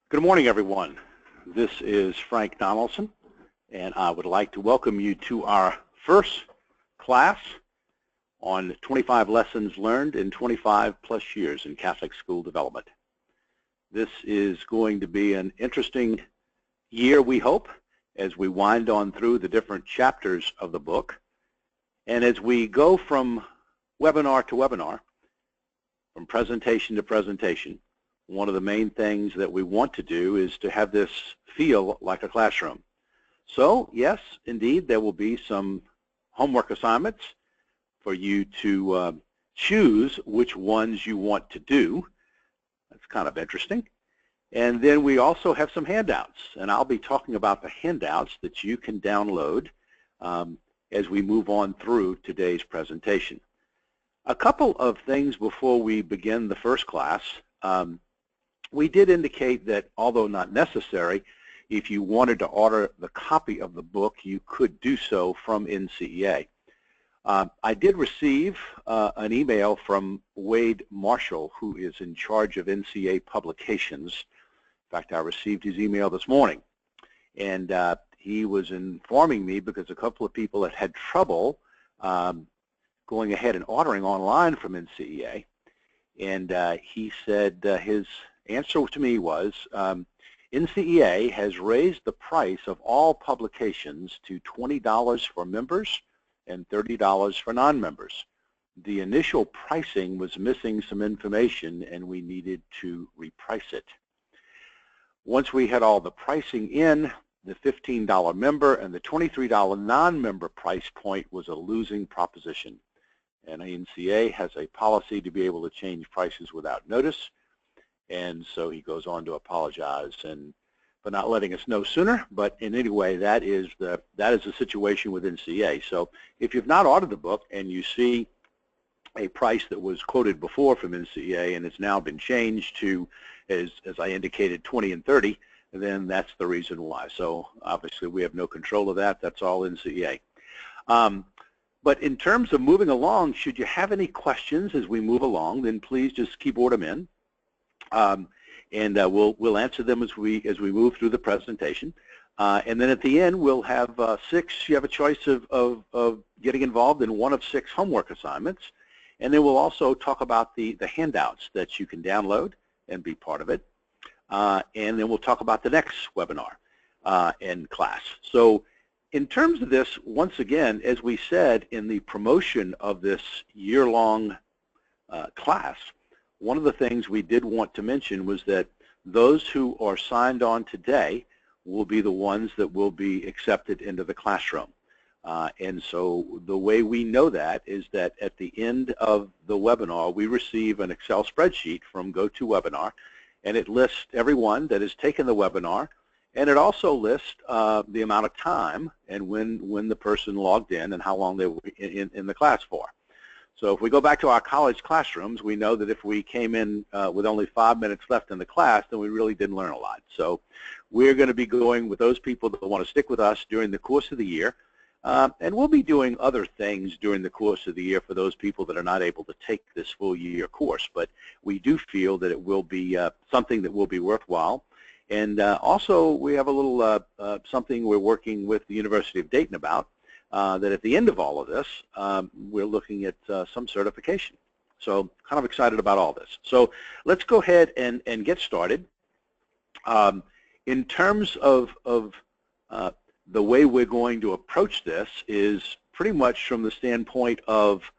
Good morning, everyone. This is Frank Donaldson, and I would like to welcome you to our first class on 25 lessons learned in 25 plus years in Catholic school development. This is going to be an interesting year, we hope, as we wind on through the different chapters of the book. And as we go from webinar to webinar, from presentation to presentation, one of the main things that we want to do is to have this feel like a classroom. So, yes, indeed, there will be some homework assignments for you to choose which ones you want to do. That's kind of interesting. And then we also have some handouts, and I'll be talking about the handouts that you can download as we move on through today's presentation. A couple of things before we begin the first class. We did indicate that, although not necessary, if you wanted to order the copy of the book, you could do so from NCEA. I did receive an email from Wade Marshall, who is in charge of NCEA publications. In fact, I received his email this morning, and he was informing me because a couple of people had had trouble going ahead and ordering online from NCEA, and he said his answer to me was, NCEA has raised the price of all publications to $20 for members and $30 for non-members. The initial pricing was missing some information and we needed to reprice it. Once we had all the pricing in, the $15 member and the $23 non-member price point was a losing proposition. And NCEA has a policy to be able to change prices without notice. And so he goes on to apologize for not letting us know sooner. But in any way, that is the situation with NCEA. So if you've not ordered the book and you see a price that was quoted before from NCEA and it's now been changed to, as I indicated, 20 and 30, then that's the reason why. So obviously we have no control of that. That's all NCEA. But in terms of moving along, should you have any questions as we move along, then please just keyboard them in. And we'll answer them as we move through the presentation. And then at the end, we'll have you have a choice of getting involved in one of 6 homework assignments. And then we'll also talk about the handouts that you can download and be part of it. And then we'll talk about the next webinar and class. So in terms of this, once again, as we said in the promotion of this year-long class, one of the things we did want to mention was that those who are signed on today will be the ones that will be accepted into the classroom. And so the way we know that is that at the end of the webinar, we receive an Excel spreadsheet from GoToWebinar, and it lists everyone that has taken the webinar, and it also lists the amount of time and when the person logged in and how long they were in the class for. So if we go back to our college classrooms, we know that if we came in with only 5 minutes left in the class, then we really didn't learn a lot. So we're going to be going with those people that want to stick with us during the course of the year. And we'll be doing other things during the course of the year for those people that are not able to take this full year course. But we do feel that it will be something that will be worthwhile. And also we have a little something we're working with the University of Dayton about. That at the end of all of this, we're looking at some certification. So kind of excited about all this. So let's go ahead and get started. In terms of the way we're going to approach this is pretty much from the standpoint of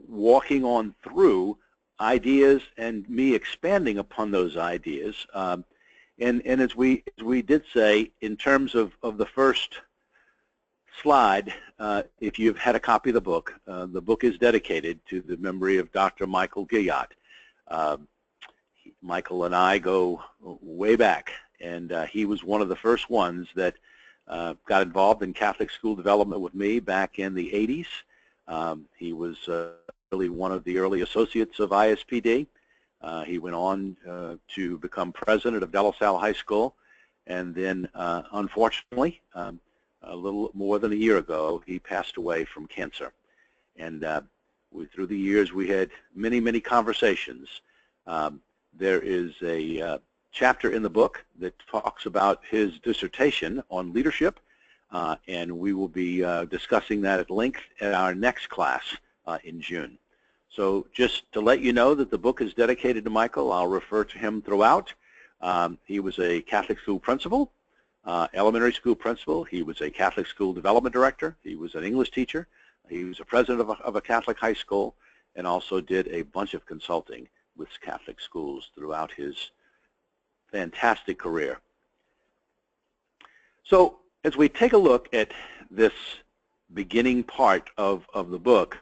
walking on through ideas and me expanding upon those ideas. And as we did say, in terms of the first slide, if you've had a copy of the book is dedicated to the memory of Dr. Michael Gilliatt. Michael and I go way back, and he was one of the first ones that got involved in Catholic school development with me back in the 80s. He was really one of the early associates of ISPD. He went on to become president of De La Salle High School, and then unfortunately, a little more than a year ago, he passed away from cancer. And through the years, we had many, many conversations. There is a chapter in the book that talks about his dissertation on leadership, and we will be discussing that at length at our next class in June. So just to let you know that the book is dedicated to Michael, I'll refer to him throughout. He was a Catholic school principal, elementary school principal. He was a Catholic school development director. He was an English teacher. He was a president of a Catholic high school, and also did a bunch of consulting with Catholic schools throughout his fantastic career. So as we take a look at this beginning part of the book,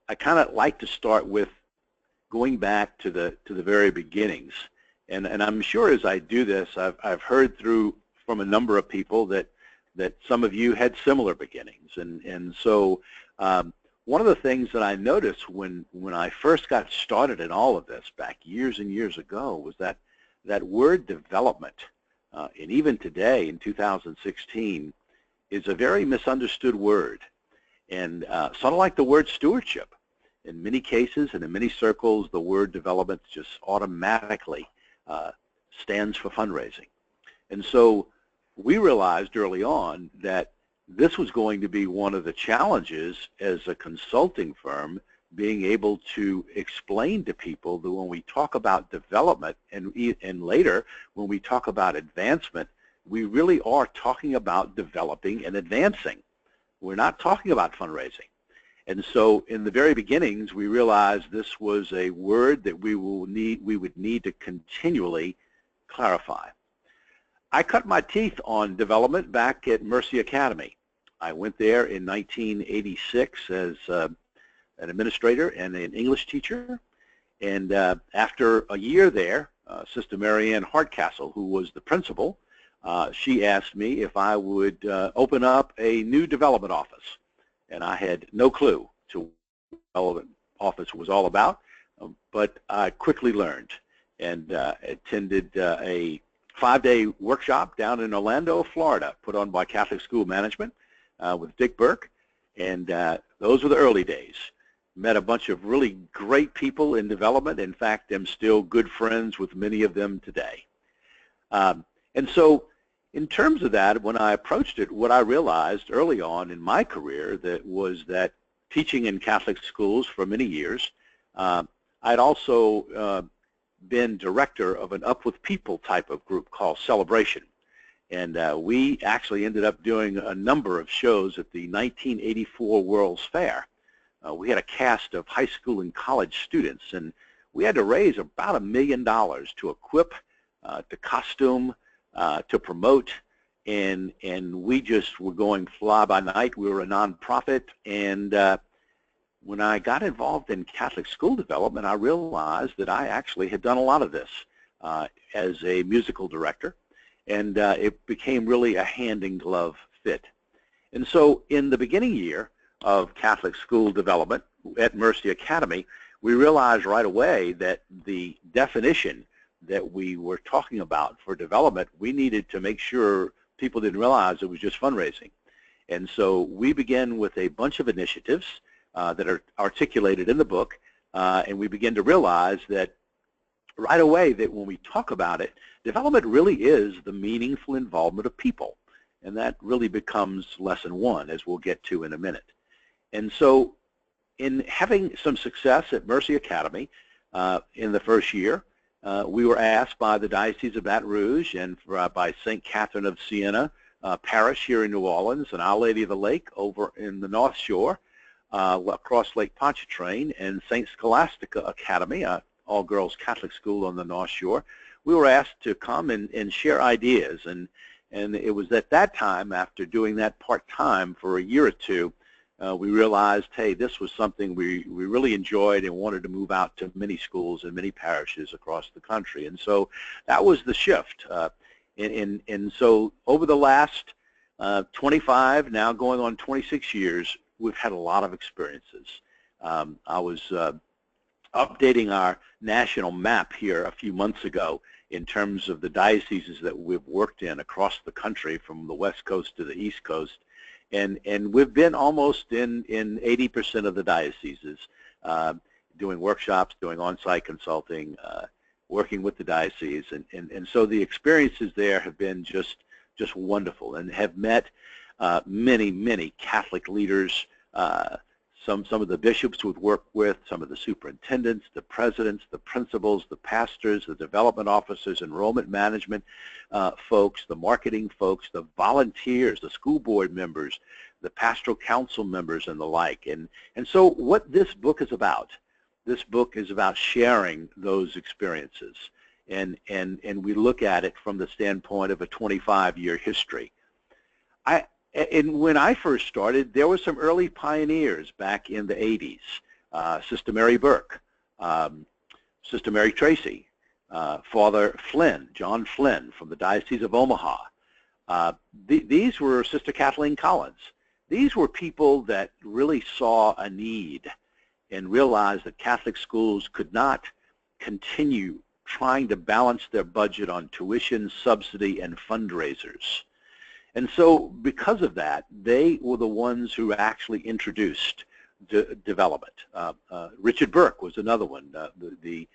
I kind of like to start with going back to the very beginnings. And I'm sure as I do this, I've heard from a number of people that some of you had similar beginnings. And so one of the things that I noticed when I first got started in all of this back years and years ago was that word development, and even today in 2016, is a very misunderstood word. And sort of like the word stewardship. In many cases and in many circles, the word development just automatically stands for fundraising. And so we realized early on that this was going to be one of the challenges as a consulting firm, being able to explain to people that when we talk about development and later when we talk about advancement, we really are talking about developing and advancing. We're not talking about fundraising. And so in the very beginnings, we realized this was a word that we would need to continually clarify. I cut my teeth on development back at Mercy Academy. I went there in 1986 as an administrator and an English teacher. And after a year there, Sister Marianne Hardcastle, who was the principal, she asked me if I would open up a new development office. And I had no clue to what the development office was all about, but I quickly learned and attended a 5-day workshop down in Orlando, Florida, put on by Catholic School Management with Dick Burke. And those were the early days. Met a bunch of really great people in development. In fact, I'm still good friends with many of them today. And so in terms of that, when I approached it, what I realized early on in my career was that teaching in Catholic schools for many years, I'd also been director of an Up With People type of group called Celebration. And we actually ended up doing a number of shows at the 1984 World's Fair. We had a cast of high school and college students, and we had to raise about $1 million to equip, to costume, to promote, and we just were going fly by night. We were a nonprofit, and when I got involved in Catholic school development, I realized that I actually had done a lot of this as a musical director, and it became really a hand-in-glove fit. And so in the beginning year of Catholic school development at Mercy Academy, we realized right away that the definition that we were talking about for development, we needed to make sure people didn't realize it was just fundraising. And so we began with a bunch of initiatives that are articulated in the book, and we began to realize that right away that when we talk about it, development really is the meaningful involvement of people. And that really becomes lesson 1, as we'll get to in a minute. And so in having some success at Mercy Academy in the first year, we were asked by the Diocese of Baton Rouge and by St. Catherine of Siena Parish here in New Orleans and Our Lady of the Lake over in the North Shore, across Lake Pontchartrain, and St. Scholastica Academy, an all-girls Catholic school on the North Shore. We were asked to come and share ideas, and it was at that time, after doing that part-time for a year or two, we realized, hey, this was something we really enjoyed and wanted to move out to many schools and many parishes across the country. And so that was the shift. And so over the last 25, now going on 26 years, we've had a lot of experiences. I was updating our national map here a few months ago in terms of the dioceses that we've worked in across the country, from the West Coast to the East Coast. And we've been almost in 80% of the dioceses, doing workshops, doing on-site consulting, working with the diocese, and so the experiences there have been just wonderful, and have met many Catholic leaders, some of the bishops we've worked with, some of the superintendents, the presidents, the principals, the pastors, the development officers, enrollment management folks, the marketing folks, the volunteers, the school board members, the pastoral council members, and the like. And so what this book is about, this book is about sharing those experiences, and we look at it from the standpoint of a 25-year history. And when I first started, there were some early pioneers back in the 80s. Sister Mary Burke, Sister Mary Tracy, Father Flynn, John Flynn from the Diocese of Omaha. These were Sister Kathleen Collins. These were people that really saw a need and realized that Catholic schools could not continue trying to balance their budget on tuition, subsidy, and fundraisers. And so because of that, they were the ones who actually introduced development. Richard Burke was another one, the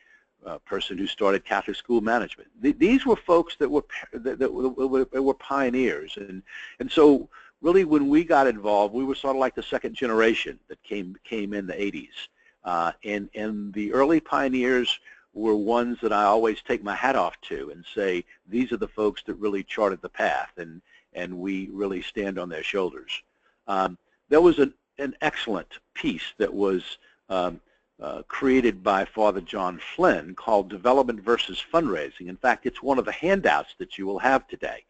person who started Catholic school management. These were folks that were pioneers. And so really when we got involved, we were sort of like the second generation that came in the 80s. And the early pioneers were ones that I always take my hat off to and say, these are the folks that really charted the path, and we really stand on their shoulders. There was an excellent piece that was created by Father John Flynn called Development versus Fundraising. In fact, it's one of the handouts that you will have today.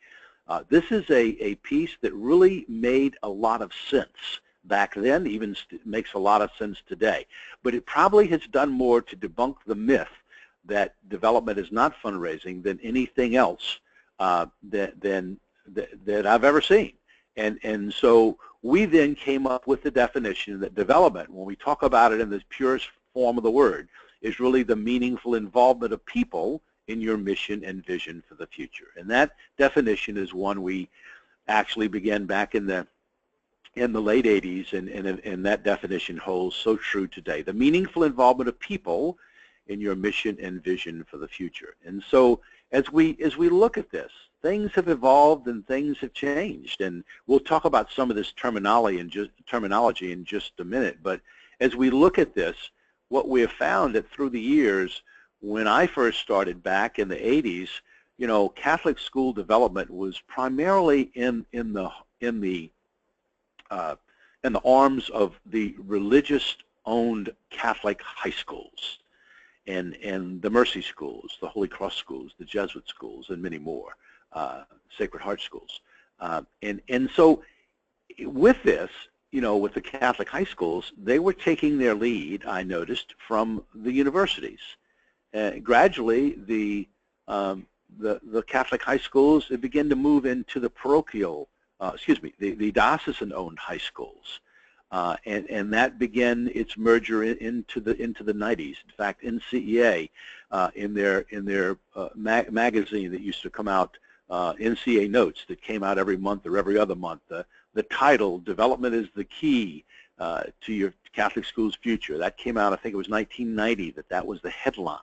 This is a piece that really made a lot of sense back then, even makes a lot of sense today. But it probably has done more to debunk the myth that development is not fundraising than anything else that I've ever seen. And so we then came up with the definition that development, when we talk about it in the purest form of the word, is really the meaningful involvement of people in your mission and vision for the future. And that definition is one we actually began back in the late 80s, and that definition holds so true today. The meaningful involvement of people in your mission and vision for the future. And so as we look at this, things have evolved and things have changed, and we'll talk about some of this terminology in just a minute. But as we look at this, what we have found that through the years, when I first started back in the 80s, you know, Catholic school development was primarily in the arms of the religious-owned Catholic high schools, and the Mercy schools, the Holy Cross schools, the Jesuit schools, and many more, Sacred Heart schools. And so with this, you know, with the Catholic high schools, they were taking their lead, I noticed, from the universities. Gradually, the Catholic high schools began to move into the parochial, the diocesan-owned high schools, and that began its merger into the 90s. In fact, NCEA, in their magazine that used to come out, NCEA Notes, that came out every month or every other month, the title "Development is the Key to Your Catholic School's Future," that came out, I think it was 1990, that was the headline.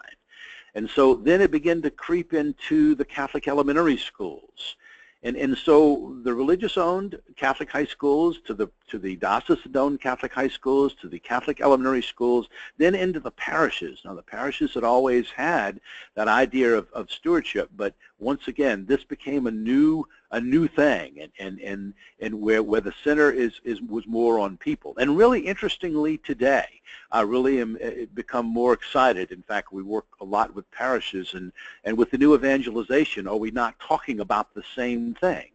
And so then it began to creep into the Catholic elementary schools. And so the religious-owned Catholic high schools, to the diocesan-owned Catholic high schools, to the Catholic elementary schools, then into the parishes. Now, the parishes had always had that idea of stewardship, but once again, this became a new thing, and where the center was more on people. And really interestingly today, I really am become more excited. In fact, we work a lot with parishes, and with the new evangelization, are we not talking about the same thing?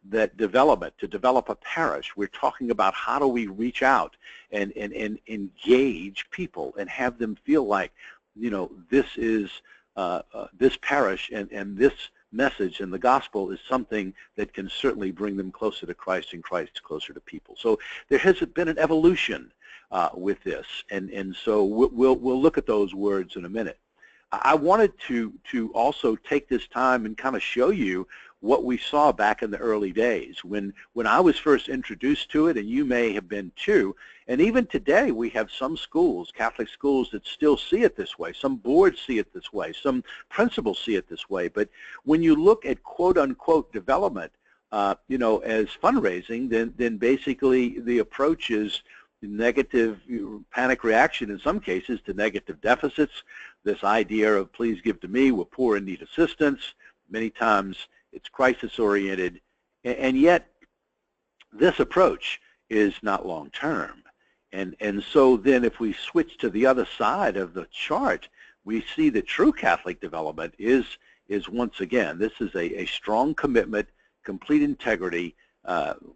That to develop a parish, we're talking about how do we reach out and engage people and have them feel like, you know, this is this parish and this message and the gospel is something that can certainly bring them closer to Christ and Christ closer to people. So there has been an evolution with this, and so we'll look at those words in a minute. I wanted to also take this time and kind of show you what we saw back in the early days when I was first introduced to it, and you may have been too. And even today, we have some schools, Catholic schools, that still see it this way. Some boards see it this way. Some principals see it this way. But when you look at quote-unquote development, you know, as fundraising, then basically the approach is negative panic reaction in some cases to negative deficits. This idea of please give to me, we're poor and need assistance. Many times it's crisis-oriented, and yet this approach is not long-term. And so then if we switch to the other side of the chart, we see that true Catholic development is once again, this is a strong commitment, complete integrity,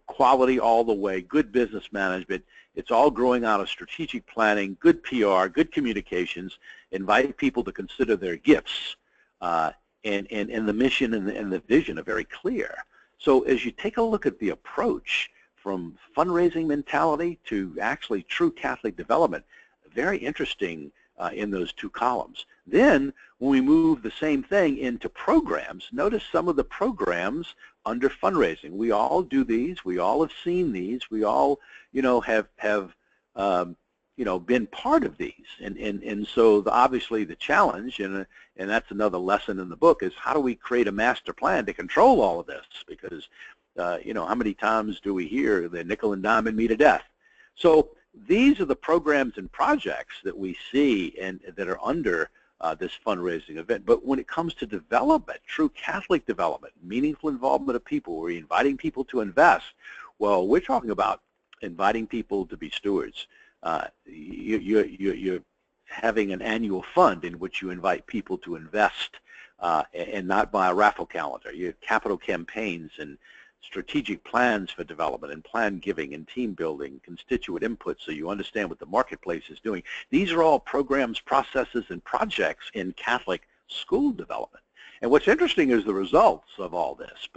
quality all the way, good business management. It's all growing out of strategic planning, good PR, good communications, inviting people to consider their gifts, and the mission and the vision are very clear. So as you take a look at the approach from fundraising mentality to actually true Catholic development, very interesting in those two columns. Then when we move the same thing into programs, notice some of the programs under fundraising. We all do these. We all have seen these. We all, you know, have you know, been part of these. And so obviously the challenge, and that's another lesson in the book, is how do we create a master plan to control all of this? Because, you know, how many times do we hear the nickel and diamond me to death? So these are the programs and projects that we see and that are under this fundraising event. But when it comes to development, true Catholic development, meaningful involvement of people, we're inviting people to invest. Well, we're talking about inviting people to be stewards. You're having an annual fund in which you invite people to invest and not buy a raffle calendar. You have capital campaigns and strategic plans for development and plan giving and team building, constituent input, so you understand what the marketplace is doing. These are all programs, processes, and projects in Catholic school development. And what's interesting is the results of all this.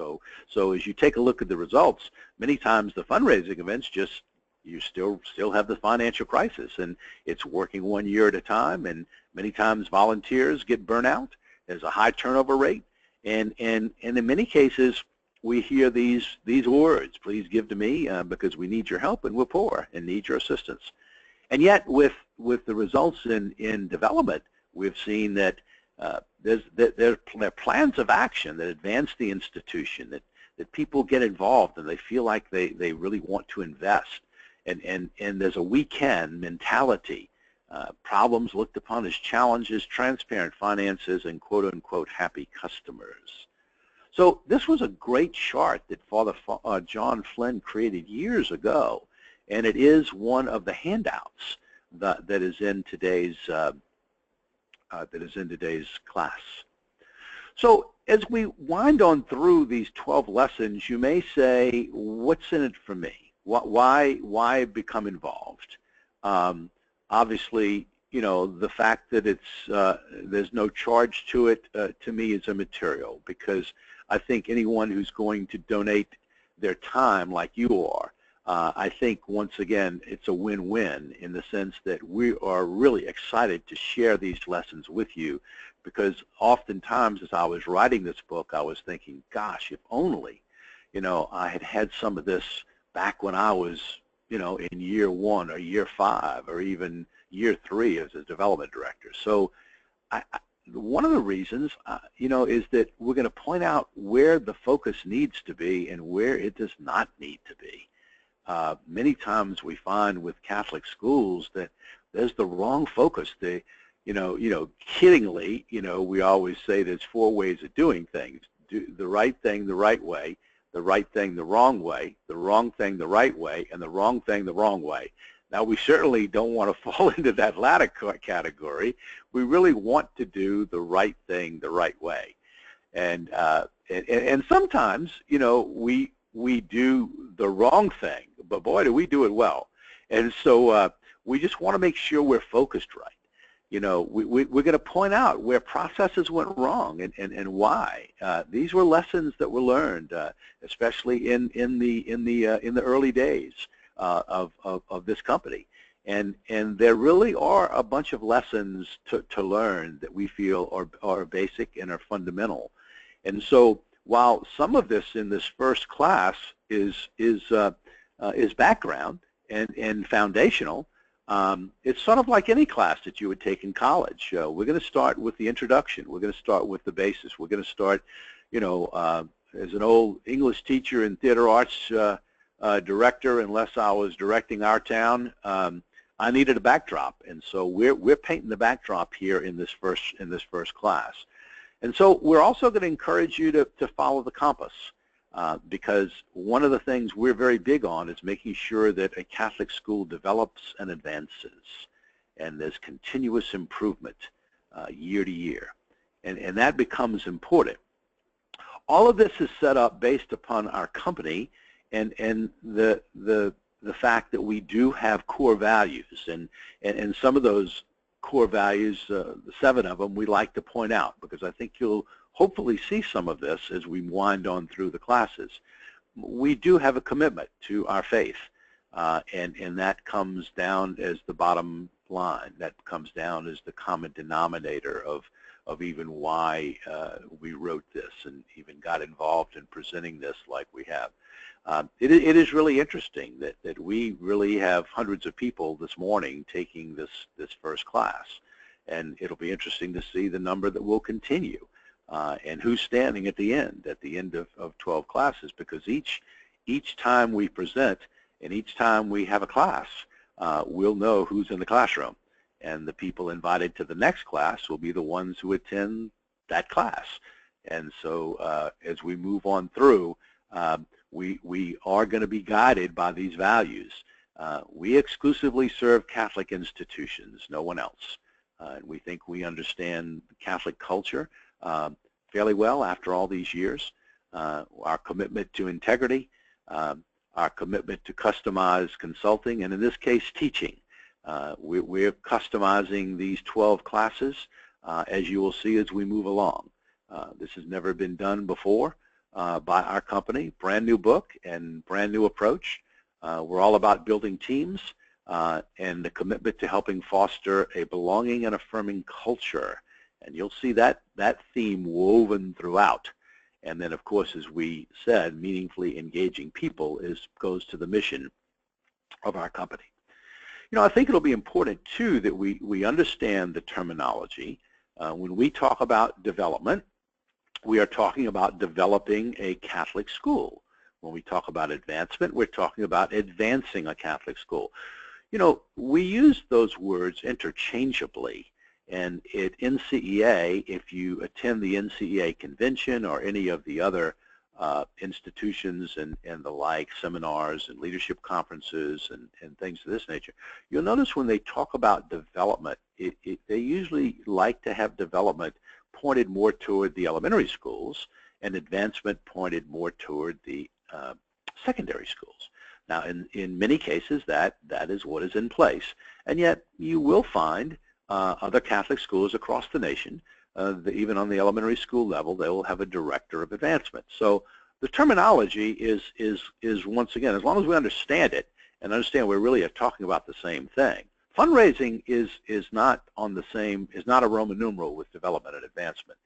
So as you take a look at the results, many times the fundraising events just, you still have the financial crisis, and it's working 1 year at a time, and many times volunteers get burnt out. There's a high turnover rate, and in many cases we hear these words, please give to me because we need your help and we're poor and need your assistance. And yet with the results in development, we've seen that there are plans of action that advance the institution, that people get involved and they feel like they really want to invest. And there's a we can mentality, problems looked upon as challenges, transparent finances, and quote-unquote happy customers. So this was a great chart that Father John Flynn created years ago, and it is one of the handouts that is in today's class. So as we wind on through these 12 lessons, you may say, what's in it for me? Why become involved? Obviously, you know, the fact that there's no charge to it to me is immaterial, because I think anyone who's going to donate their time like you are, I think once again it's a win-win in the sense that we are really excited to share these lessons with you, because oftentimes as I was writing this book I was thinking, gosh, if only, you know, I had some of this back when I was, you know, in year 1 or year 5 or even year 3 as a development director. So one of the reasons, you know, is that we're going to point out where the focus needs to be and where it does not need to be. Many times we find with Catholic schools that there's the wrong focus. You know, kiddingly, you know, we always say there's 4 ways of doing things: do the right thing the right way, the right thing the wrong way, the wrong thing the right way, and the wrong thing the wrong way. Now, we certainly don't want to fall into that latter category. We really want to do the right thing the right way. And sometimes, you know, we do the wrong thing, but boy, do we do it well. And so we just want to make sure we're focused right. You know, we're going to point out where processes went wrong and why. These were lessons that were learned, especially in the early days of this company. And there really are a bunch of lessons to learn that we feel are basic and are fundamental. And so while some of this in this first class is background and foundational, it's sort of like any class that you would take in college. We're going to start with the introduction. We're going to start with the basis. We're going to start, as an old English teacher and theater arts director, unless I was directing our town, I needed a backdrop, and so we're painting the backdrop here in this first class. And so we're also going to encourage you to follow the compass, because one of the things we're very big on is making sure that a Catholic school develops and advances, and there's continuous improvement year to year, and that becomes important. All of this is set up based upon our company and the fact that we do have core values, and some of those core values, the 7 of them, we like to point out, because I think you'll hopefully see some of this as we wind on through the classes. We do have a commitment to our faith, and that comes down as the bottom line. That comes down as the common denominator of even why we wrote this and even got involved in presenting this like we have. It is really interesting that we really have hundreds of people this morning taking this first class, and it'll be interesting to see the number that will continue, and who's standing at the end of 12 classes, because each time we present and each time we have a class, we'll know who's in the classroom, and the people invited to the next class will be the ones who attend that class. And so as we move on through, we are going to be guided by these values. We exclusively serve Catholic institutions, no one else. And we think we understand Catholic culture fairly well after all these years. Our commitment to integrity, our commitment to customized consulting, and in this case, teaching. We're customizing these 12 classes, as you will see as we move along. This has never been done before by our company. Brand new book and brand new approach. We're all about building teams and the commitment to helping foster a belonging and affirming culture. And you'll see that theme woven throughout. And then, of course, as we said, meaningfully engaging people goes to the mission of our company. I think it'll be important, too, that we understand the terminology. When we talk about development, we are talking about developing a Catholic school. When we talk about advancement, we're talking about advancing a Catholic school. We use those words interchangeably. And at NCEA, if you attend the NCEA convention or any of the other institutions and the like, seminars and leadership conferences and things of this nature, you'll notice when they talk about development, they usually like to have development pointed more toward the elementary schools and advancement pointed more toward the secondary schools. Now, in many cases, that is what is in place. And yet, you will find other Catholic schools across the nation, even on the elementary school level, they will have a director of advancement. So the terminology is once again, as long as we understand it and understand we're really talking about the same thing. Fundraising is not a Roman numeral with development and advancement.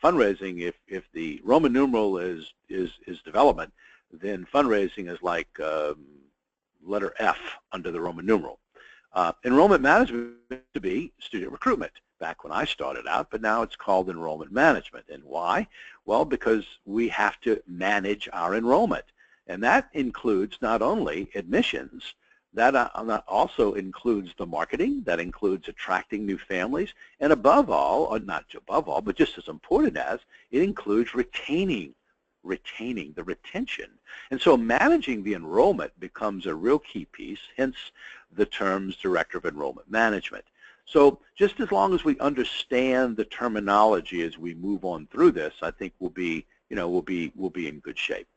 Fundraising, if the Roman numeral is development, then fundraising is like letter F under the Roman numeral. Enrollment management used to be student recruitment back when I started out, but now it's called enrollment management. And why? Well, because we have to manage our enrollment. And that includes not only admissions, that also includes the marketing, that includes attracting new families, and above all, or not above all, but just as important as, it includes retaining the retention. And so managing the enrollment becomes a real key piece, hence the terms Director of Enrollment Management. So just as long as we understand the terminology as we move on through this, I think we'll be in good shape.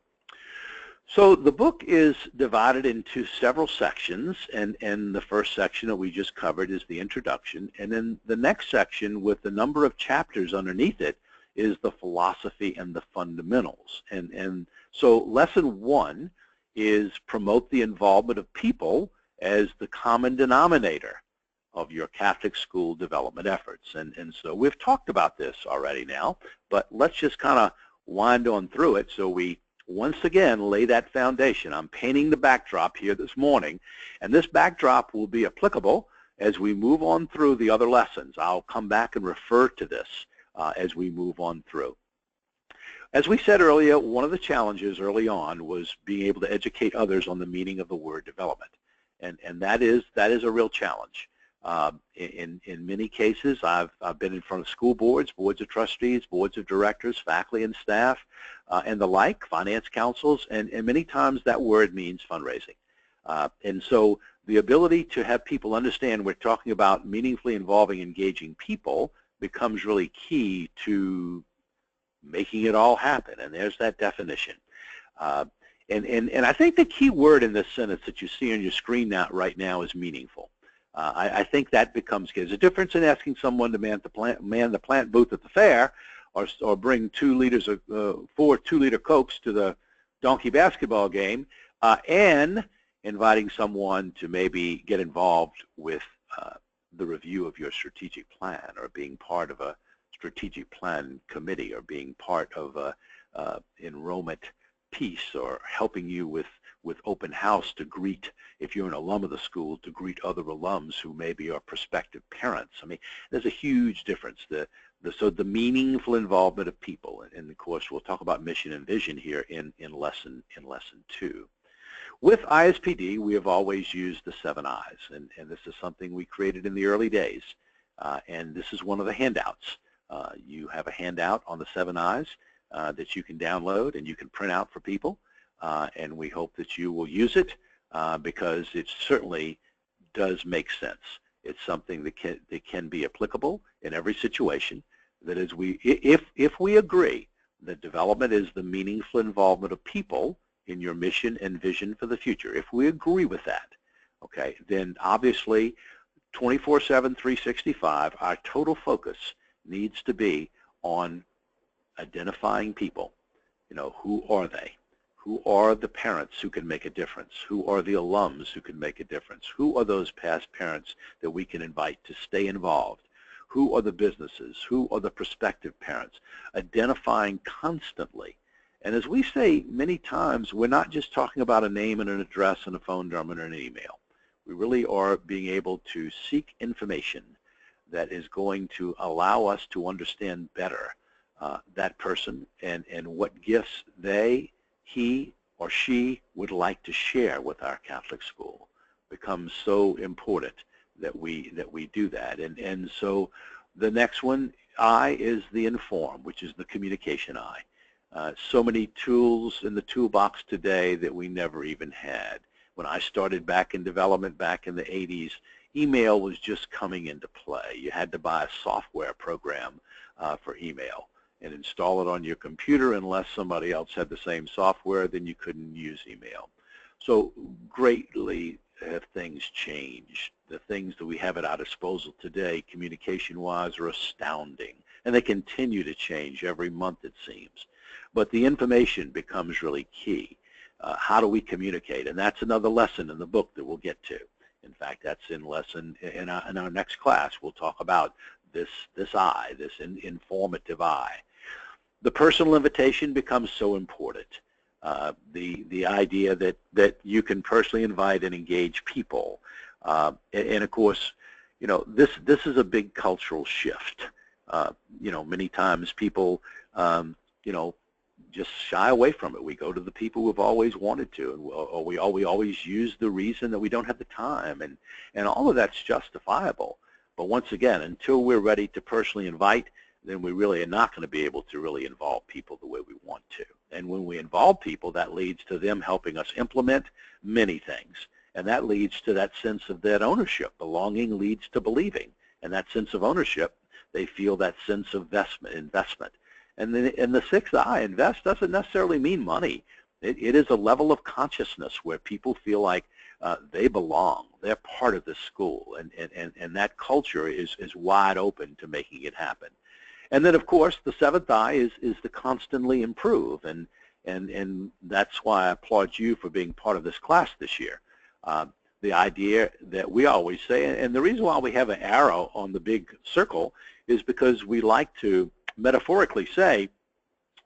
So the book is divided into several sections, and the first section that we just covered is the introduction, and then the next section with the number of chapters underneath it is the philosophy and the fundamentals. And so lesson 1 is promote the involvement of people as the common denominator of your Catholic school development efforts. And so we've talked about this already now, but let's just kind of wind on through it so we once again lay that foundation. I'm painting the backdrop here this morning, and this backdrop will be applicable as we move on through the other lessons. I'll come back and refer to this as we move on through. As we said earlier, one of the challenges early on was being able to educate others on the meaning of the word development, and that is a real challenge. In many cases, I've been in front of school boards, boards of trustees, boards of directors, faculty and staff, and the like, finance councils, and many times that word means fundraising. And so the ability to have people understand we're talking about meaningfully involving, engaging people becomes really key to making it all happen, and there's that definition. And I think the key word in this sentence that you see on your screen right now is meaningful. I think that becomes key. There's a difference in asking someone to man the plant booth at the fair, or bring 2 liters of 4 2-liter Cokes to the donkey basketball game, and inviting someone to maybe get involved with the review of your strategic plan, or being part of a strategic plan committee, or being part of a enrollment piece, or helping you with open house to greet, if you're an alum of the school, to greet other alums who maybe are prospective parents. I mean, there's a huge difference. So the meaningful involvement of people, and of course we'll talk about mission and vision here in lesson 2. With ISPD, we have always used the 7 I's, and this is something we created in the early days, and this is one of the handouts. You have a handout on the 7 I's that you can download and you can print out for people, and we hope that you will use it because it certainly does make sense. It's something that can be applicable in every situation. That is, if we agree that development is the meaningful involvement of people in your mission and vision for the future, if we agree with that, okay, then obviously 24/7, 365, our total focus needs to be on identifying people. You know, who are they? Who are the parents who can make a difference? Who are the alums who can make a difference? Who are those past parents that we can invite to stay involved? Who are the businesses? Who are the prospective parents? Identifying constantly. And as we say many times, we're not just talking about a name and an address and a phone number and an email. We really are being able to seek information that is going to allow us to understand better that person and what gifts he or she would like to share with our Catholic school. Becomes so important that we do that. And so the next one, I, is the inform, which is the communication I. So many tools in the toolbox today that we never even had. When I started back in development back in the 80s, email was just coming into play. You had to buy a software program for email and install it on your computer. Unless somebody else had the same software, then you couldn't use email. So greatly have things changed. The things that we have at our disposal today, communication-wise, are astounding, and they continue to change every month, it seems. But the information becomes really key. How do we communicate? And that's another lesson in the book that we'll get to. In fact, that's in our next class. We'll talk about this I, this informative I. The personal invitation becomes so important. The idea that you can personally invite and engage people, and of course, you know, this is a big cultural shift. You know, many times people, you know, just shy away from it. We go to the people we've always wanted to, or we always use the reason that we don't have the time, and all of that's justifiable. But once again, until we're ready to personally invite, then we really are not going to be able to really involve people the way we want to. And when we involve people, that leads to them helping us implement many things. And that leads to that sense of that ownership. Belonging leads to believing. And that sense of ownership, they feel that sense of investment. And the 6th I, invest, doesn't necessarily mean money. It is a level of consciousness where people feel like they belong. They're part of this school. And that culture is wide open to making it happen. And then, of course, the 7th I is to constantly improve, and that's why I applaud you for being part of this class this year. the idea that we always say, and the reason why we have an arrow on the big circle is because we like to metaphorically say,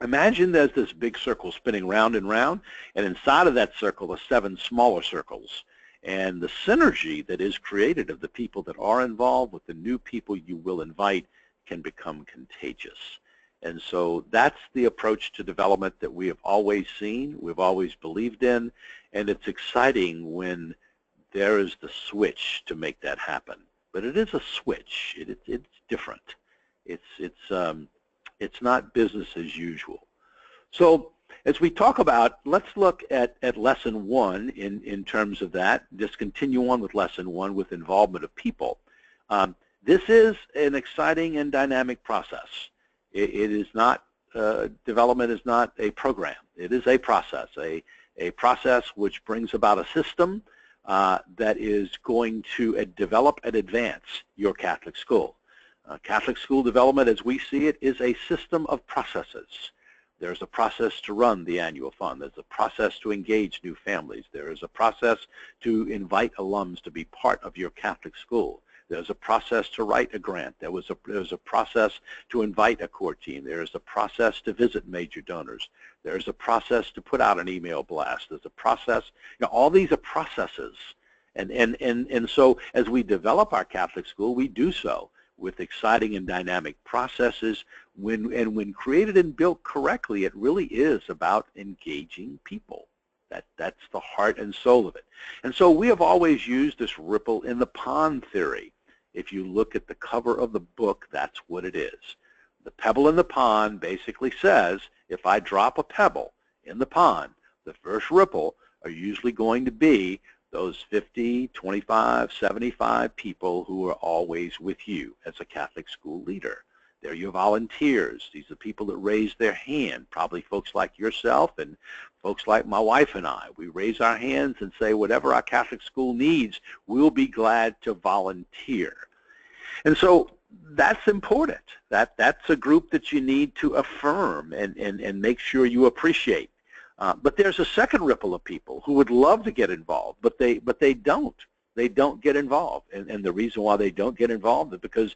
imagine there's this big circle spinning round and round, and inside of that circle are 7 smaller circles. And the synergy that is created of the people that are involved with the new people you will invite can become contagious. And so that's the approach to development that we have always seen, we've always believed in, and it's exciting when there is the switch to make that happen. But it is a switch. It's different. It's not business as usual. So as we talk about, let's look at lesson 1 in terms of that. Just continue on with lesson 1 with involvement of people. This is an exciting and dynamic process. It is not, development is not a program. It is a process which brings about a system that is going to develop and advance your Catholic school. Catholic school development, as we see it, is a system of processes. There's a process to run the annual fund. There's a process to engage new families. There is a process to invite alums to be part of your Catholic school. There's a process to write a grant. There's a process to invite a core team. There's a process to visit major donors. There's a process to put out an email blast. There's a process, all these are processes. And so as we develop our Catholic school, we do so with exciting and dynamic processes. When created and built correctly, it really is about engaging people. That's the heart and soul of it. And so we have always used this ripple in the pond theory. If you look at the cover of the book, that's what it is. The pebble in the pond basically says, if I drop a pebble in the pond, the first ripple are usually going to be those 50, 25, 75 people who are always with you as a Catholic school leader. They're your volunteers. These are people that raise their hand, probably folks like yourself and folks like my wife and I. We raise our hands and say, whatever our Catholic school needs, we'll be glad to volunteer. And so that's important. That's a group that you need to affirm and make sure you appreciate. But there's a second ripple of people who would love to get involved, but they don't. They don't get involved. And the reason why they don't get involved is because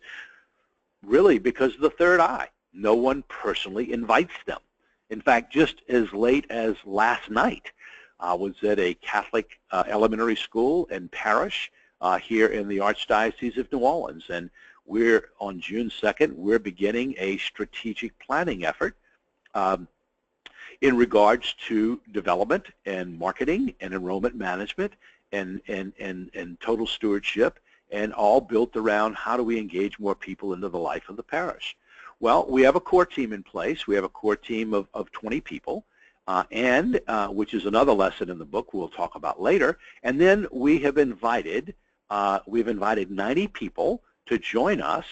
of the third eye. No one personally invites them. In fact, just as late as last night, I was at a Catholic elementary school and parish here in the Archdiocese of New Orleans, and we're on June 2nd, we're beginning a strategic planning effort in regards to development and marketing and enrollment management and total stewardship, and all built around how do we engage more people into the life of the parish. Well, we have a core team in place. We have a core team of 20 people, which is another lesson in the book we'll talk about later. And then we've invited 90 people to join us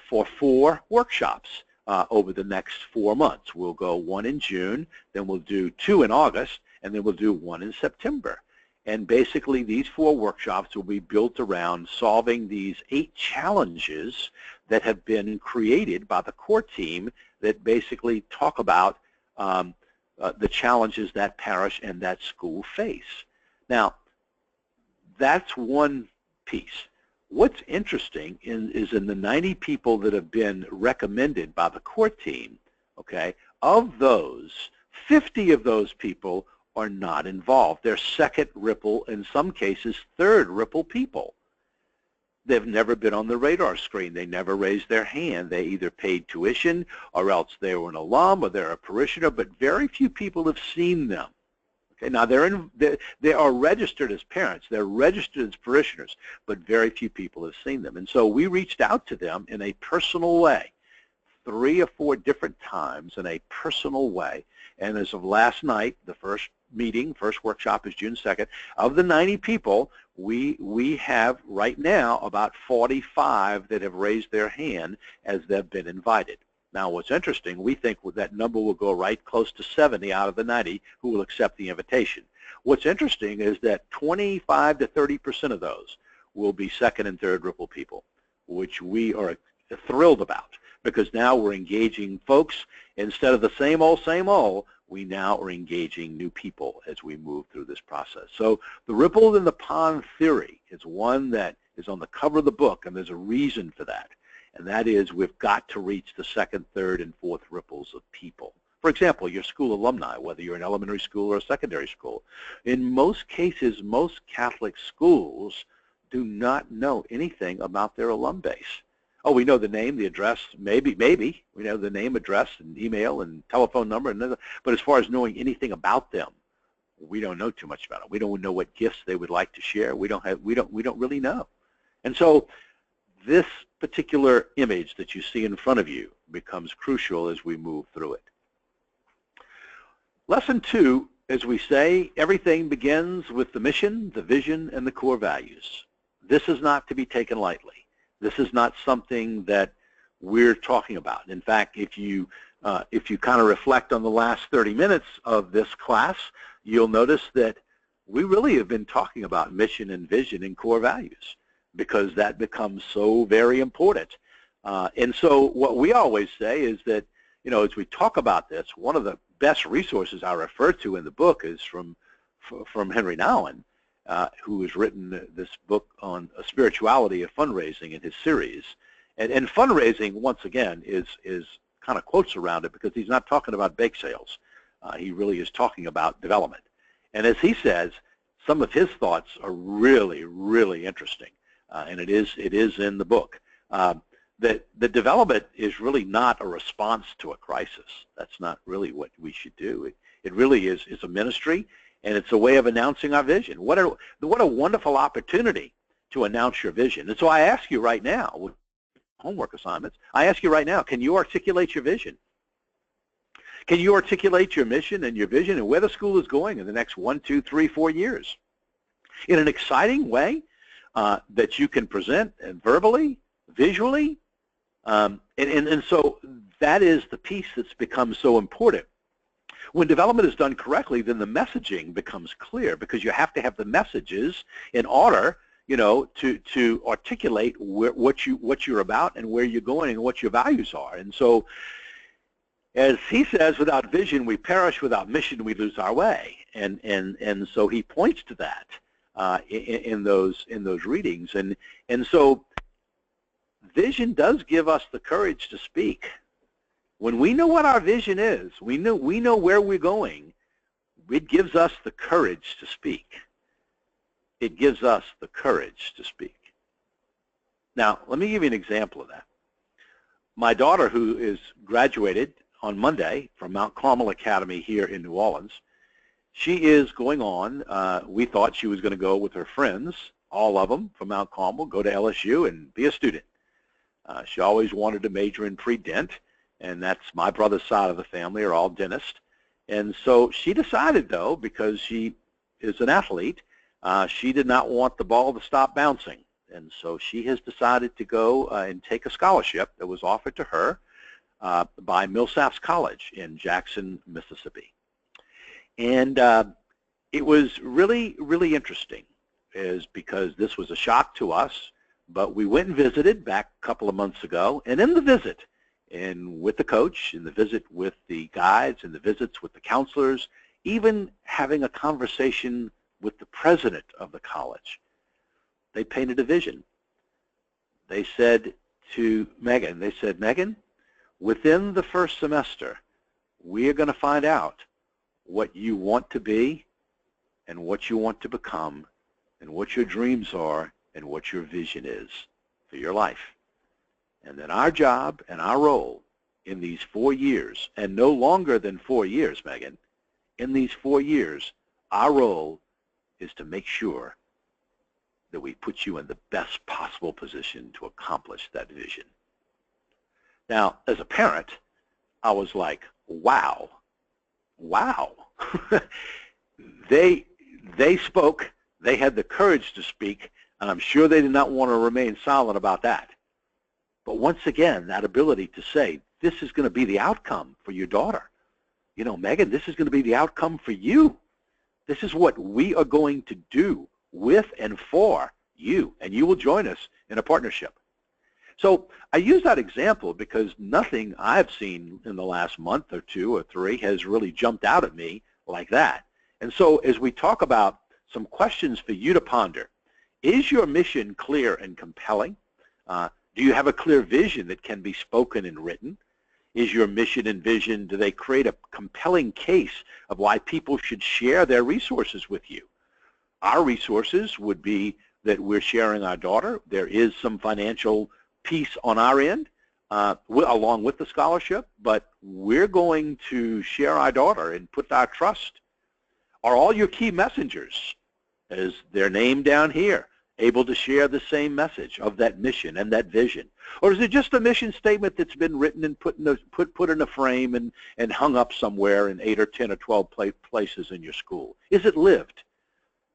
for 4 workshops over the next 4 months. We'll go 1 in June, then we'll do 2 in August, and then we'll do 1 in September. And basically these 4 workshops will be built around solving these 8 challenges that have been created by the core team that basically talk about the challenges that parish and that school face. Now, that's one piece. What's interesting is in the 90 people that have been recommended by the core team, okay, of those, 50 of those people are not involved. They're second ripple, in some cases third ripple people. They've never been on the radar screen. They never raised their hand. They either paid tuition or else they were an alum or they're a parishioner, but very few people have seen them. Okay, now they are registered as parents. They're registered as parishioners, but very few people have seen them. And so we reached out to them in a personal way, 3 or 4 different times in a personal way. And as of last night, the first workshop is June 2nd. Of the 90 people, we have right now about 45 that have raised their hand as they've been invited. Now, what's interesting, we think that number will go right close to 70 out of the 90 who will accept the invitation. What's interesting is that 25 to 30% of those will be second and third ripple people, which we are thrilled about, because now we're engaging folks. Instead of the same old, we now are engaging new people as we move through this process. So the ripple in the pond theory is one that is on the cover of the book, and there's a reason for that. And that is we've got to reach the second, third, and fourth ripples of people. For example, your school alumni, whether you're in elementary school or secondary school. In most cases, most Catholic schools do not know anything about their alum base. Oh, we know the name, the address, maybe. We know the name, address, and email, and telephone number, but as far as knowing anything about them, we don't know too much about it. We don't know what gifts they would like to share. We don't really know. And so this particular image that you see in front of you becomes crucial as we move through it. Lesson 2, as we say, everything begins with the mission, the vision, and the core values. This is not to be taken lightly. This is not something that we're talking about. In fact, if you kind of reflect on the last 30 minutes of this class, you'll notice that we really have been talking about mission and vision and core values, because that becomes so very important. And so what we always say is that, as we talk about this, one of the best resources I refer to in the book is from Henry Nouwen, who has written this book on spirituality of fundraising in his series. And fundraising, once again, is kind of quotes around it, because he's not talking about bake sales. He really is talking about development. And as he says, some of his thoughts are really, really interesting. And it is in the book. That the development is really not a response to a crisis. That's not really what we should do. It really is a ministry, and it's a way of announcing our vision. What a wonderful opportunity to announce your vision. And so I ask you right now, with homework assignments, I ask you right now, can you articulate your vision? Can you articulate your mission and your vision and where the school is going in the next 1, 2, 3, 4 years in an exciting way that you can present verbally, visually? And so that is the piece that's become so important. When development is done correctly, then the messaging becomes clear, because you have to have the messages in order, to articulate what you're about and where you're going and what your values are. And so, as he says, without vision we perish, without mission we lose our way. And so he points to that in those readings. And so vision does give us the courage to speak. When we know what our vision is, we know where we're going, it gives us the courage to speak. It gives us the courage to speak. Now, let me give you an example of that. My daughter, who is graduated on Monday from Mount Carmel Academy here in New Orleans, she is going on. We thought she was going to go with her friends, all of them from Mount Carmel, go to LSU and be a student. She always wanted to major in pre-dent, and that's my brother's side of the family are all dentists. And so she decided, though, because she is an athlete, she did not want the ball to stop bouncing. And so she has decided to go and take a scholarship that was offered to her by Millsaps College in Jackson, Mississippi. And it was really, really interesting, because this was a shock to us. But we went and visited back a couple of months ago, and in the visit, and with the coach, in the visit with the guides, and the visits with the counselors, even having a conversation with the president of the college, they painted a vision. They said to Megan, Megan, within the first semester, we are going to find out what you want to be and what you want to become and what your dreams are and what your vision is for your life. And then our job and our role in these 4 years, and no longer than 4 years, Megan, in these 4 years, our role is to make sure that we put you in the best possible position to accomplish that vision. Now, as a parent, I was like, wow. They spoke, they had the courage to speak, and I'm sure they did not want to remain silent about that. But once again, that ability to say, this is going to be the outcome for your daughter. Megan, this is going to be the outcome for you. This is what we are going to do with and for you, and you will join us in a partnership. So I use that example because nothing I've seen in the last month or two or three has really jumped out at me like that. And so as we talk about some questions for you to ponder, is your mission clear and compelling? Do you have a clear vision that can be spoken and written? Is your mission and vision, do they create a compelling case of why people should share their resources with you? Our resources would be that we're sharing our daughter. There is some financial piece on our end along with the scholarship, but we're going to share our daughter and put our trust. Are all your key messengers, as they're named down here, able to share the same message of that mission and that vision? Or is it just a mission statement that's been written and put in a frame and hung up somewhere in 8 or 10 or 12 places in your school? Is it lived?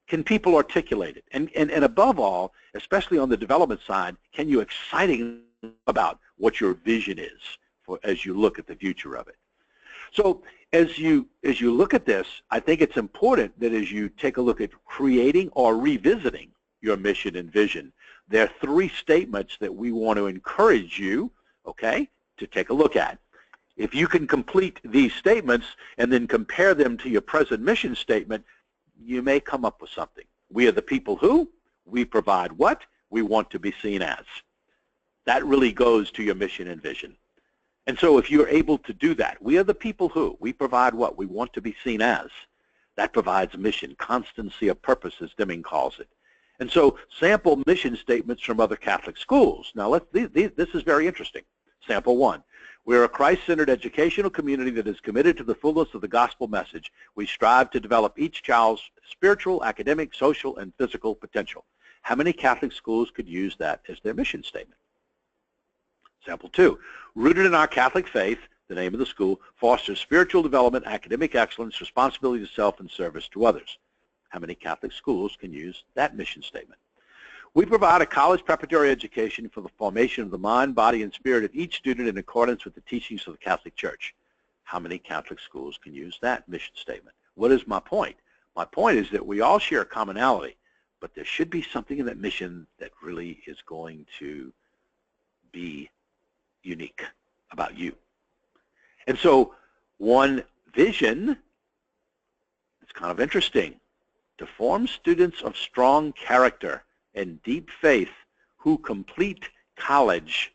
Can people articulate it? And above all, especially on the development side, can you exciting about what your vision is as you look at the future of it? So as you look at this, I think it's important that as you take a look at creating or revisiting your mission and vision, there are 3 statements that we want to encourage you, okay, to take a look at. If you can complete these statements and then compare them to your present mission statement, you may come up with something. We are the people who, we provide what, we want to be seen as. That really goes to your mission and vision. And so if you're able to do that, we are the people who, we provide what, we want to be seen as. That provides mission, constancy of purpose, as Deming calls it. And so sample mission statements from other Catholic schools. Now this is very interesting. Sample 1. We're a Christ-centered educational community that is committed to the fullness of the gospel message. We strive to develop each child's spiritual, academic, social, and physical potential. How many Catholic schools could use that as their mission statement? Sample 2. Rooted in our Catholic faith, the name of the school, fosters spiritual development, academic excellence, responsibility to self, and service to others. How many Catholic schools can use that mission statement? We provide a college preparatory education for the formation of the mind, body, and spirit of each student in accordance with the teachings of the Catholic Church. How many Catholic schools can use that mission statement? What is my point? My point is that we all share commonality, but there should be something in that mission that really is going to be unique about you. And so one vision, it's kind of interesting, to form students of strong character and deep faith who complete college,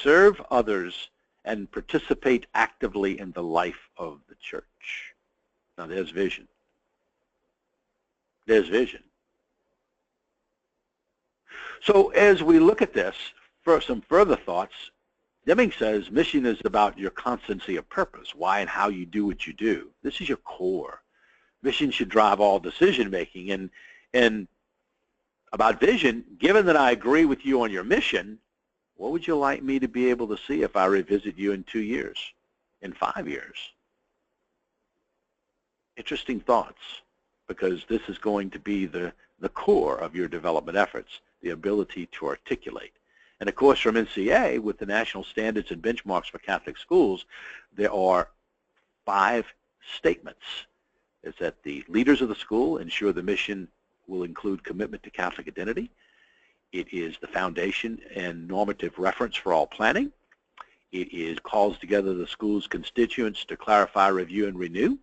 serve others, and participate actively in the life of the church. Now there's vision. There's vision. So as we look at this, for some further thoughts, Deming says mission is about your constancy of purpose, why and how you do what you do. This is your core. Mission should drive all decision making. And about vision, given that I agree with you on your mission, what would you like me to be able to see if I revisit you in 2 years, in 5 years? Interesting thoughts, because this is going to be the core of your development efforts, the ability to articulate. And of course, from NCA, with the national standards and benchmarks for Catholic schools, there are 5 statements. It's that the leaders of the school ensure the mission will include commitment to Catholic identity. It is the foundation and normative reference for all planning. It calls together the school's constituents to clarify, review, and renew.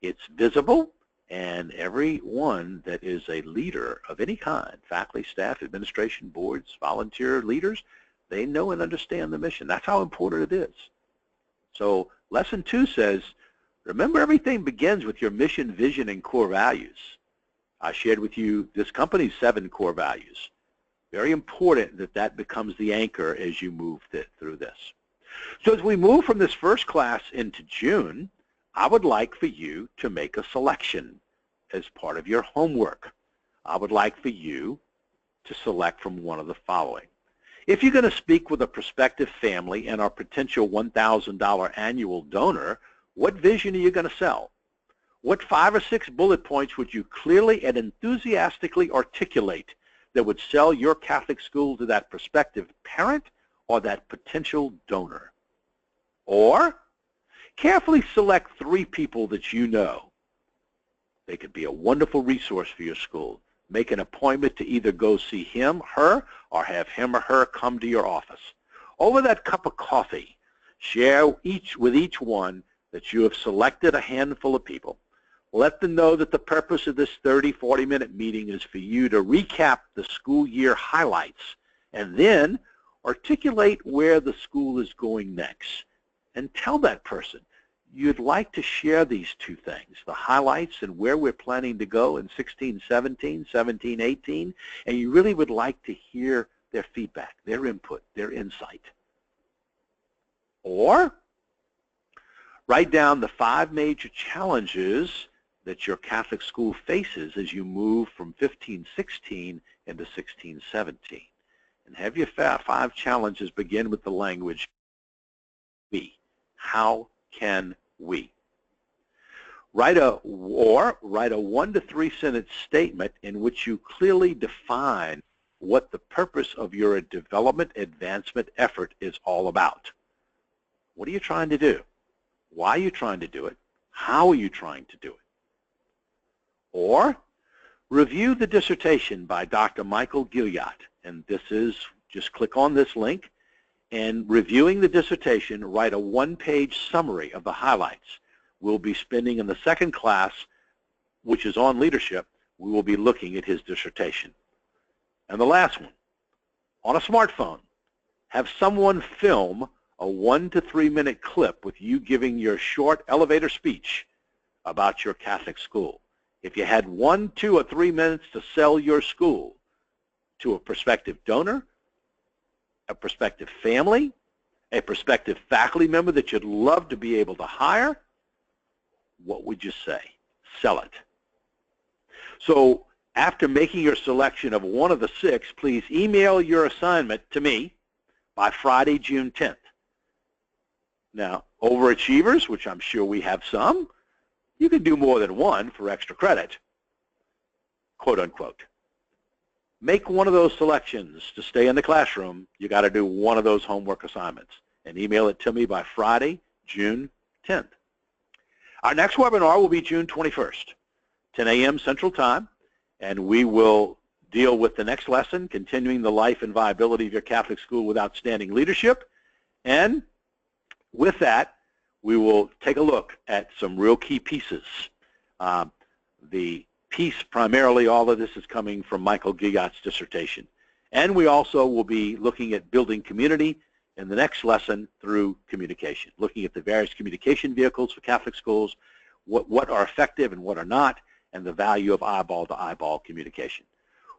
It's visible, and everyone that is a leader of any kind, faculty, staff, administration, boards, volunteer leaders, they know and understand the mission. That's how important it is. So lesson 2 says, remember, everything begins with your mission, vision, and core values. I shared with you this company's 7 core values. Very important that that becomes the anchor as you move through this. So as we move from this first class into June, I would like for you to make a selection as part of your homework. I would like for you to select from one of the following. If you're going to speak with a prospective family and our potential $1,000 annual donor, what vision are you going to sell? What 5 or 6 bullet points would you clearly and enthusiastically articulate that would sell your Catholic school to that prospective parent or that potential donor? Or carefully select 3 people that you know. They could be a wonderful resource for your school. Make an appointment to either go see him, her, or have him or her come to your office. over that cup of coffee, share with each one that you have selected a handful of people. Let them know that the purpose of this 30, 40-minute meeting is for you to recap the school year highlights and then articulate where the school is going next. And tell that person you'd like to share these two things, the highlights and where we're planning to go in 16, 17, 17, 18, and you really would like to hear their feedback, their input, their insight. Or write down the 5 major challenges that your Catholic school faces as you move from 15, 16 into 16, 17. And have your 5 challenges begin with the language we. How can we? Write a 1 to 3 sentence statement in which you clearly define what the purpose of your development advancement effort is all about. What are you trying to do? Why are you trying to do it? How are you trying to do it? Or review the dissertation by Dr. Michael Gilliatt, and this is, just click on this link, and reviewing the dissertation, write a 1-page summary of the highlights. We'll be spending in the second class, which is on leadership, we will be looking at his dissertation. And the last one, on a smartphone, have someone film a 1 to 3 minute clip with you giving your short elevator speech about your Catholic school. If you had 1, 2, or 3 minutes to sell your school to a prospective donor, a prospective family, a prospective faculty member that you'd love to be able to hire, what would you say? Sell it. So after making your selection of one of the 6, please email your assignment to me by Friday, June 10th. Now, overachievers, which I'm sure we have some, you can do more than 1 for extra credit, quote unquote. Make one of those selections to stay in the classroom. You got to do one of those homework assignments and email it to me by Friday, June 10th. Our next webinar will be June 21st, 10 a.m. Central Time, and we will deal with the next lesson, continuing the life and viability of your Catholic school with outstanding leadership. And with that, we will take a look at some real key pieces. The piece, primarily all of this is coming from Michael Gilliatt's dissertation. And we also will be looking at building community in the next lesson through communication, looking at the various communication vehicles for Catholic schools, what are effective and what are not, and the value of eyeball-to-eyeball communication.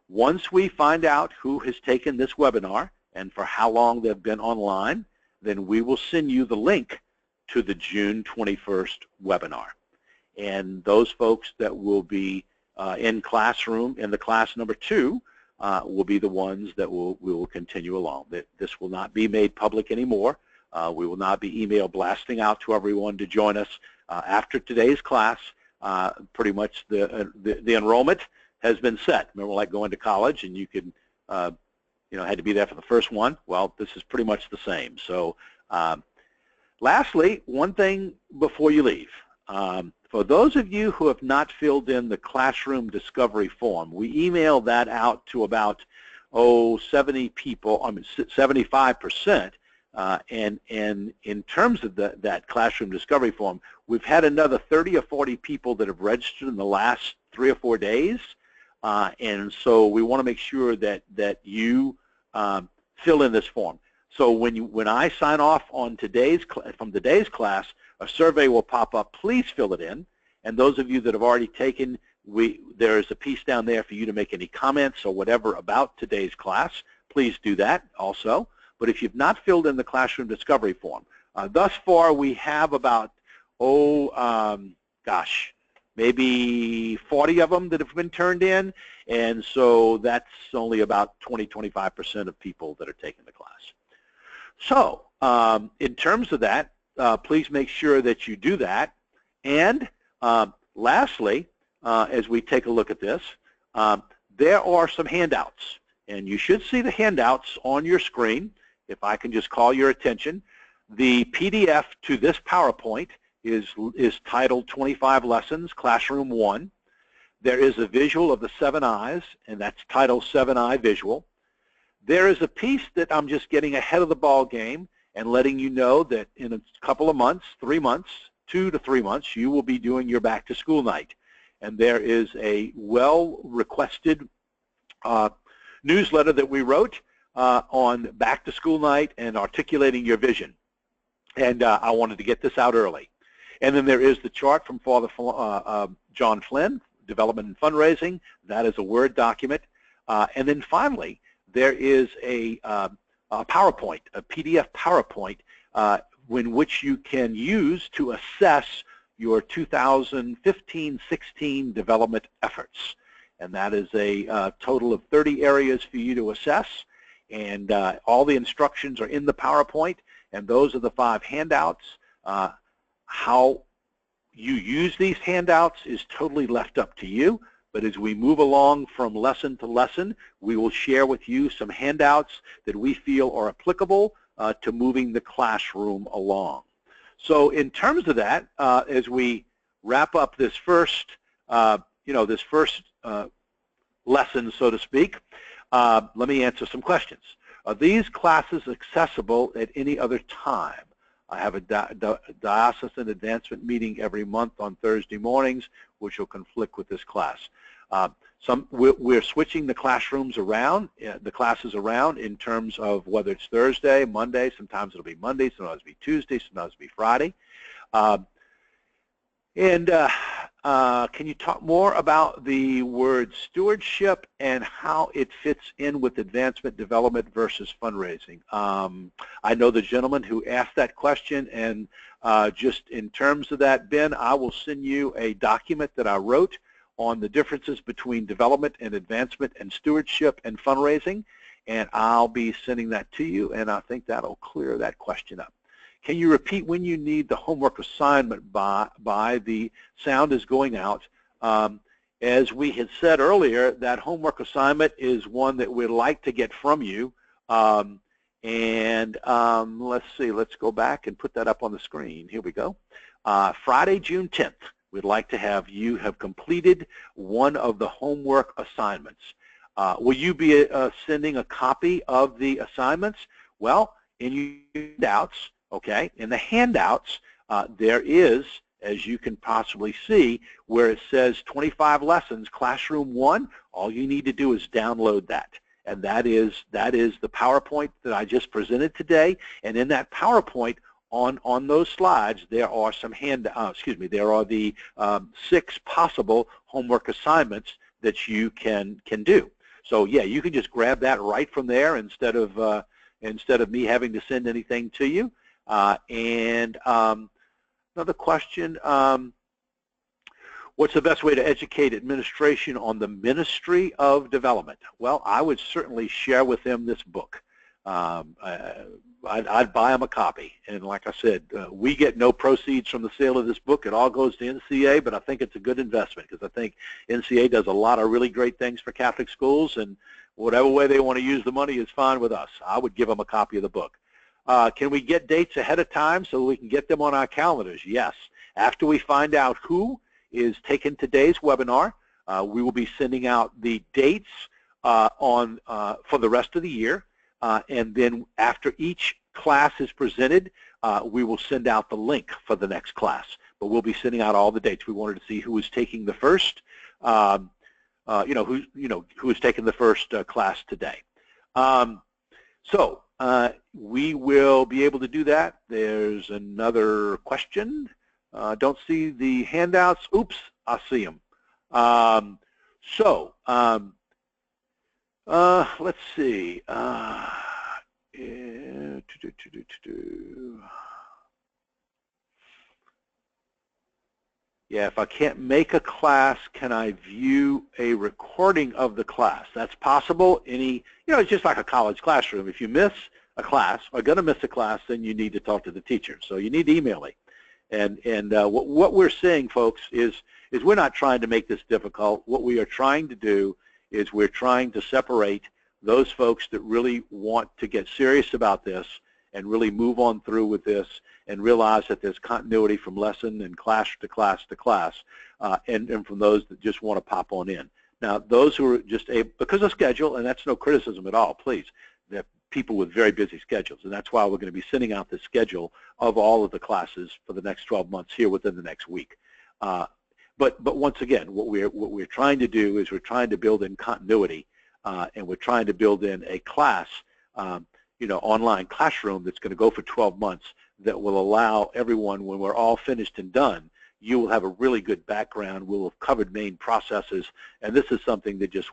Once we find out who has taken this webinar and for how long they've been online, then we will send you the link to the June 21st webinar. And those folks that will be in the class number 2 will be the ones that we will continue along. This will not be made public anymore. We will not be email blasting out to everyone to join us after today's class. Pretty much the enrollment has been set. Remember, like going to college and you could, had to be there for the first one. Well, this is pretty much the same. So, lastly, one thing before you leave. For those of you who have not filled in the classroom discovery form, we email that out to about 70 people, 75%. And in terms of that classroom discovery form, we've had another 30 or 40 people that have registered in the last 3 or 4 days. And so we want to make sure that you fill in this form. So when I sign off on from today's class, a survey will pop up. Please fill it in. And those of you that have already taken, there is a piece down there for you to make any comments or whatever about today's class. Please do that also. But if you've not filled in the classroom discovery form, thus far we have about, maybe 40 of them that have been turned in. And so that's only about 20–25% of people that are taking the class. So in terms of that, please make sure that you do that. And lastly, as we take a look at this, there are some handouts. And you should see the handouts on your screen. If I can just call your attention, the PDF to this PowerPoint is titled 25 Lessons, Classroom 1. There is a visual of the 7 eyes, and that's titled 7-Eye Visual. There is a piece that I'm just getting ahead of the ball game and letting you know that in a couple of months, 3 months, 2 to 3 months, you will be doing your back to school night. And there is a well-requested newsletter that we wrote on back to school night and articulating your vision. And I wanted to get this out early. And then there is the chart from Father John Flynn, Development and Fundraising. That is a Word document. And then finally, there is a PowerPoint, a PDF PowerPoint, in which you can use to assess your 2015-16 development efforts. And that is a total of 30 areas for you to assess. And all the instructions are in the PowerPoint, and those are the 5 handouts. How you use these handouts is totally left up to you. But as we move along from lesson to lesson, we will share with you some handouts that we feel are applicable to moving the classroom along. So in terms of that, as we wrap up this first, lesson, so to speak, let me answer some questions. Are these classes accessible at any other time? I have a diocesan advancement meeting every month on Thursday mornings, which will conflict with this class. We're switching the classrooms around, the classes around in terms of whether it's Thursday, Monday, sometimes it'll be Monday, sometimes it'll be Tuesday, sometimes it'll be Friday. Can you talk more about the word stewardship and how it fits in with advancement development versus fundraising? I know the gentleman who asked that question, and just in terms of that, Ben, I will send you a document that I wrote on the differences between development and advancement and stewardship and fundraising, and I'll be sending that to you, and I think that'll clear that question up. Can you repeat when you need the homework assignment by the sound is going out? As we had said earlier, that homework assignment is one that we'd like to get from you. Let's see, let's go back and put that up on the screen. Here we go. Friday, June 10th, we'd like to have you have completed one of the homework assignments. Will you be sending a copy of the assignments? Well, in your handouts, okay, in the handouts, there is, as you can possibly see, where it says 25 lessons, Classroom 1, all you need to do is download that. And that is the PowerPoint that I just presented today. And in that PowerPoint, on those slides, there are some there are the 6 possible homework assignments that you can do. So yeah, you can just grab that right from there instead of me having to send anything to you. Another question, what's the best way to educate administration on the Ministry of Development? Well, I would certainly share with them this book. I'd buy them a copy. And like I said, we get no proceeds from the sale of this book. It all goes to NCA, but I think it's a good investment because I think NCA does a lot of really great things for Catholic schools, and whatever way they want to use the money is fine with us. I would give them a copy of the book. Can we get dates ahead of time so we can get them on our calendars? Yes. After we find out who is taking today's webinar, we will be sending out the dates for the rest of the year. And then after each class is presented, we will send out the link for the next class. But we'll be sending out all the dates. We wanted to see who was taking the first, who is taking the first class today. We will be able to do that. There's another question. Don't see the handouts. Oops, I see them. Let's see. Yeah, if I can't make a class, can I view a recording of the class? That's possible. It's just like a college classroom. If you miss a class or going to miss a class, then you need to talk to the teacher. So you need to email me. And what we're saying, folks, is we're not trying to make this difficult. What we are trying to do is we're trying to separate those folks that really want to get serious about this and really move on through with this and realize that there's continuity from lesson and class to class to class, and from those that just want to pop on in. Now, those who are just able, because of schedule, and that's no criticism at all, please, people with very busy schedules, and that's why we're going to be sending out the schedule of all of the classes for the next 12 months here within the next week. But once again, what we're trying to do is we're trying to build in continuity, and we're trying to build in a class, online classroom that's going to go for 12 months that will allow everyone, when we're all finished and done, you will have a really good background. We'll have covered main processes, and this is something that just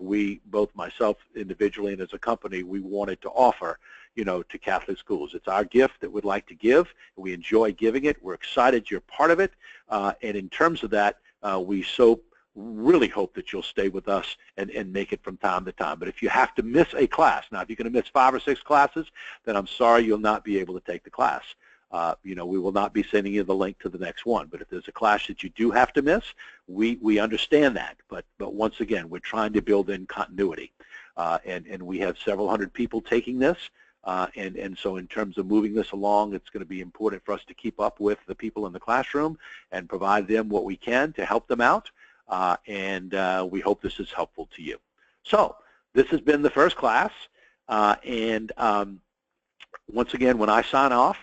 both myself individually and as a company, we wanted to offer, to Catholic schools. It's our gift that we'd like to give. We enjoy giving it. We're excited you're part of it, and in terms of that, we so really hope that you'll stay with us and make it from time to time. But if you have to miss a class, now if you're going to miss 5 or 6 classes, then I'm sorry you'll not be able to take the class. We will not be sending you the link to the next one. But if there's a class that you do have to miss, we understand that. But once again, we're trying to build in continuity. And we have several hundred people taking this. And so in terms of moving this along, it's going to be important for us to keep up with the people in the classroom and provide them what we can to help them out. And we hope this is helpful to you. So this has been the first class. Once again, when I sign off,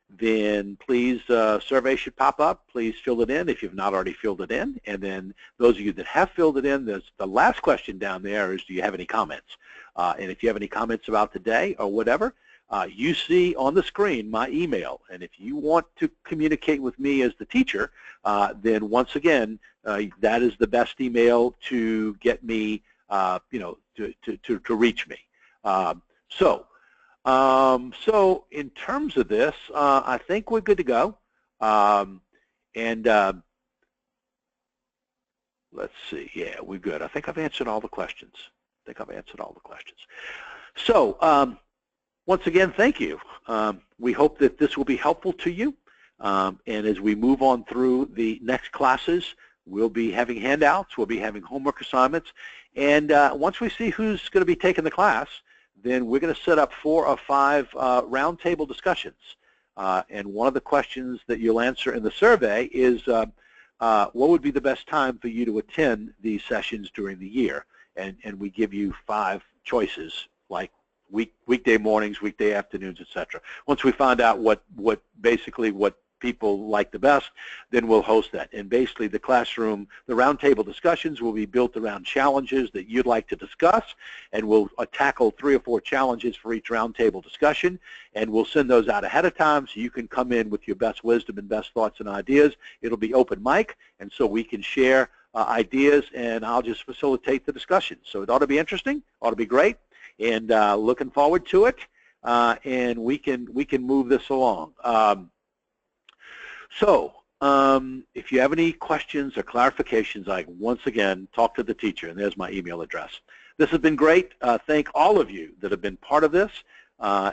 then please, survey should pop up. Please fill it in if you've not already filled it in. And then those of you that have filled it in, there's the last question down there is, do you have any comments? And if you have any comments about today or whatever, you see on the screen my email. And if you want to communicate with me as the teacher, then once again, that is the best email to get me, to reach me. So in terms of this, I think we're good to go. Let's see. Yeah, we're good. I think I've answered all the questions. So once again, thank you. We hope that this will be helpful to you. And as we move on through the next classes, we'll be having handouts. We'll be having homework assignments. And once we see who's going to be taking the class, then we're going to set up 4 or 5 roundtable discussions. And one of the questions that you'll answer in the survey is, what would be the best time for you to attend these sessions during the year? And we give you 5 choices, like weekday mornings, weekday afternoons, etc. Once we find out what people like the best, then we'll host that. And basically the classroom, the roundtable discussions will be built around challenges that you'd like to discuss, and we'll tackle 3 or 4 challenges for each roundtable discussion, and we'll send those out ahead of time so you can come in with your best wisdom and best thoughts and ideas. It'll be open mic, and so we can share ideas, and I'll just facilitate the discussion. So it ought to be interesting, ought to be great, and looking forward to it, and we can move this along. So if you have any questions or clarifications, once again, talk to the teacher, and there's my email address. This has been great. Thank all of you that have been part of this.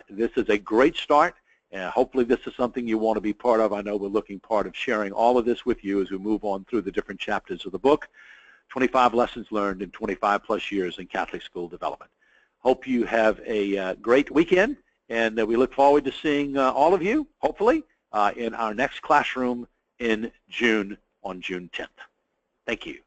This is a great start, and hopefully this is something you want to be part of. I know we're looking forward to sharing all of this with you as we move on through the different chapters of the book, 25 Lessons Learned in 25+ years in Catholic School Development. Hope you have a great weekend, and we look forward to seeing all of you, hopefully, in our next classroom in June, on June 10th. Thank you.